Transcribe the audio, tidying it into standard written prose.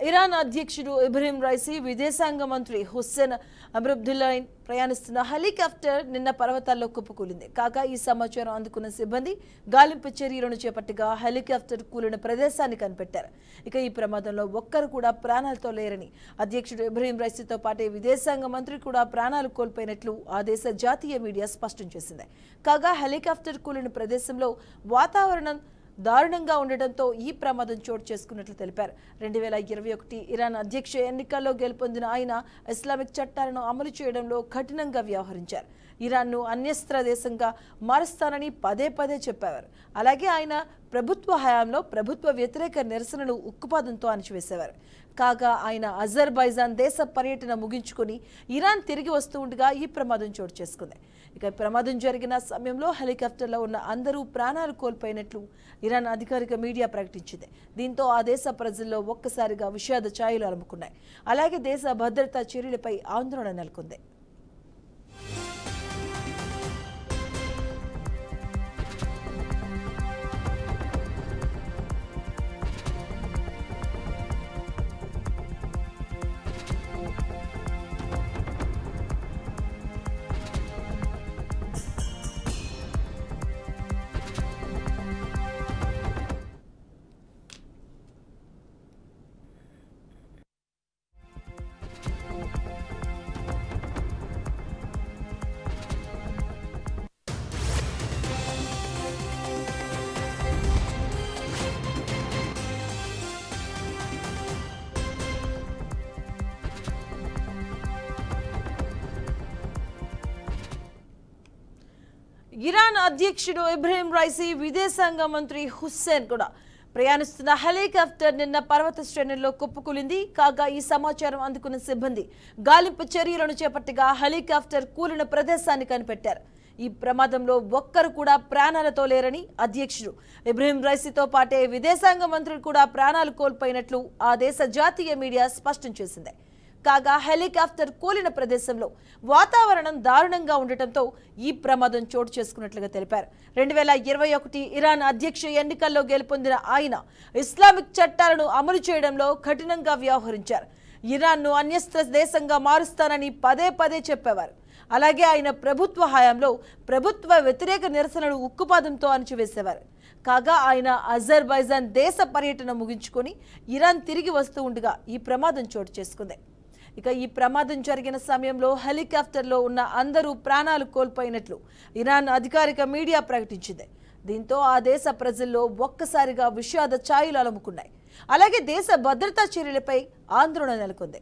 Iran అధ్యక్షుడు Ebrahim Raisi విదేశాంగ మంత్రి హుస్సేన్ అమరుబ్దుల్లాయిన్ ప్రయాణిస్తున్న హెలికాప్టర్ నిన్న పర్వతాల్లో కుప్పకూలింది. కాగా ఈ సమాచారం అందుకున్న సిబ్బంది గాలింపు చర్యలను చేపట్టగా హెలికాప్టర్ కూలిన ప్రదేశాన్ని కనిపెట్టారు. ఈ ప్రమాదంలో ఒక్కరు కూడా ప్రాణాలతో లేరని, అధ్యక్షుడు ఇబ్రహీం రైసీతో పాటే విదేశాంగ మంత్రి కూడా ప్రాణాలు కోల్పోయినట్లు ఆ దేశ జాతీయ మీడియా స్పష్టం చేసింది. కాగా హెలికాప్టర్ కూలిన ప్రదేశంలో వాతావరణం దారుణంగా ఉండటంతో ఈ ప్రమాదం చోటు చేసుకున్నట్లు తెలిపారు. 2021 ఇరాన్ అధ్యక్ష ఎన్నికల్లో గెలుపొందిన ఆయన ఇస్లామిక్ చట్టాలను అమలు చేయడంలో కఠినంగా వ్యవహరించారు. ఇరాన్ను అణ్యస్త్ర దేశంగా మారుస్తానని పదే పదే చెప్పేవారు. అలాగే ఆయన ప్రభుత్వ హయాంలో ప్రభుత్వ వ్యతిరేక నిరసనలు ఉక్కుపాదంతో అణచివేసేవారు. కాగా ఆయన అజర్బైజాన్ దేశ పర్యటన ముగించుకుని ఇరాన్ తిరిగి వస్తూ ఉండగా ఈ ప్రమాదం చోటు చేసుకుంది. ప్రమాదం జరిగిన సమయంలో హెలికాప్టర్లో ఉన్న అందరూ ప్రాణాలు కోల్పోయినట్లు ఇరాన్ అధికారిక మీడియా ప్రకటించింది. దీంతో ఆ దేశ ప్రజల్లో ఒక్కసారిగా విషాద ఛాయలు అలుముకున్నాయి. అలాగే దేశ భద్రతా చర్యలపై ఆందోళన నెలకొంది. ఇరాన్ అధ్యక్షుడు ఇబ్రహీం రైసీ విదేశాంగ మంత్రి హుస్సేన్ కూడా ప్రయాణిస్తున్న హెలికాప్టర్ నిన్న పర్వత శ్రేణుల్లో కుప్పకూలింది. కాగా ఈ సమాచారం అందుకున్న సిబ్బంది గాలింపు చర్యలను చేపట్టగా హెలికాప్టర్ కూలిన ప్రదేశాన్ని కనిపెట్టారు. ఈ ప్రమాదంలో ఒక్కరు కూడా ప్రాణాలతో లేరని, అధ్యక్షుడు ఇబ్రహీం రైసీతో పాటే విదేశాంగ మంత్రులు కూడా ప్రాణాలు కోల్పోయినట్లు ఆ దేశ జాతీయ మీడియా స్పష్టం చేసింది. కాగా హెలికాప్టర్ కూలిన ప్రదేశంలో వాతావరణం దారుణంగా ఉండటంతో ఈ ప్రమాదం చోటు చేసుకున్నట్లుగా తెలిపారు. 2021 ఇరాన్ అధ్యక్ష ఎన్నికల్లో గెలుపొందిన ఆయన ఇస్లామిక్ చట్టాలను అమలు చేయడంలో కఠినంగా వ్యవహరించారు. ఇరాన్ను అణ్యస్త్ర దేశంగా మారుస్తానని పదే పదే చెప్పేవారు. అలాగే ఆయన ప్రభుత్వ హయాంలో ప్రభుత్వ వ్యతిరేక నిరసనలు ఉక్కుపాదంతో అణచివేసేవారు. కాగా ఆయన అజర్బైజాన్ దేశ పర్యటన ముగించుకొని ఇరాన్ తిరిగి వస్తూ ఉండగా ఈ ప్రమాదం చోటు చేసుకుంది. ఈ ప్రమాదం జరిగిన సమయంలో హెలికాప్టర్లో ఉన్న అందరూ ప్రాణాలు కోల్పోయినట్లు ఇరాన్ అధికారిక మీడియా ప్రకటించింది. దీంతో ఆ దేశ ప్రజల్లో ఒక్కసారిగా విషాద ఛాయలు అలుముకున్నాయి. అలాగే దేశ భద్రతా చర్యలపై ఆందోళన నెలకొంది.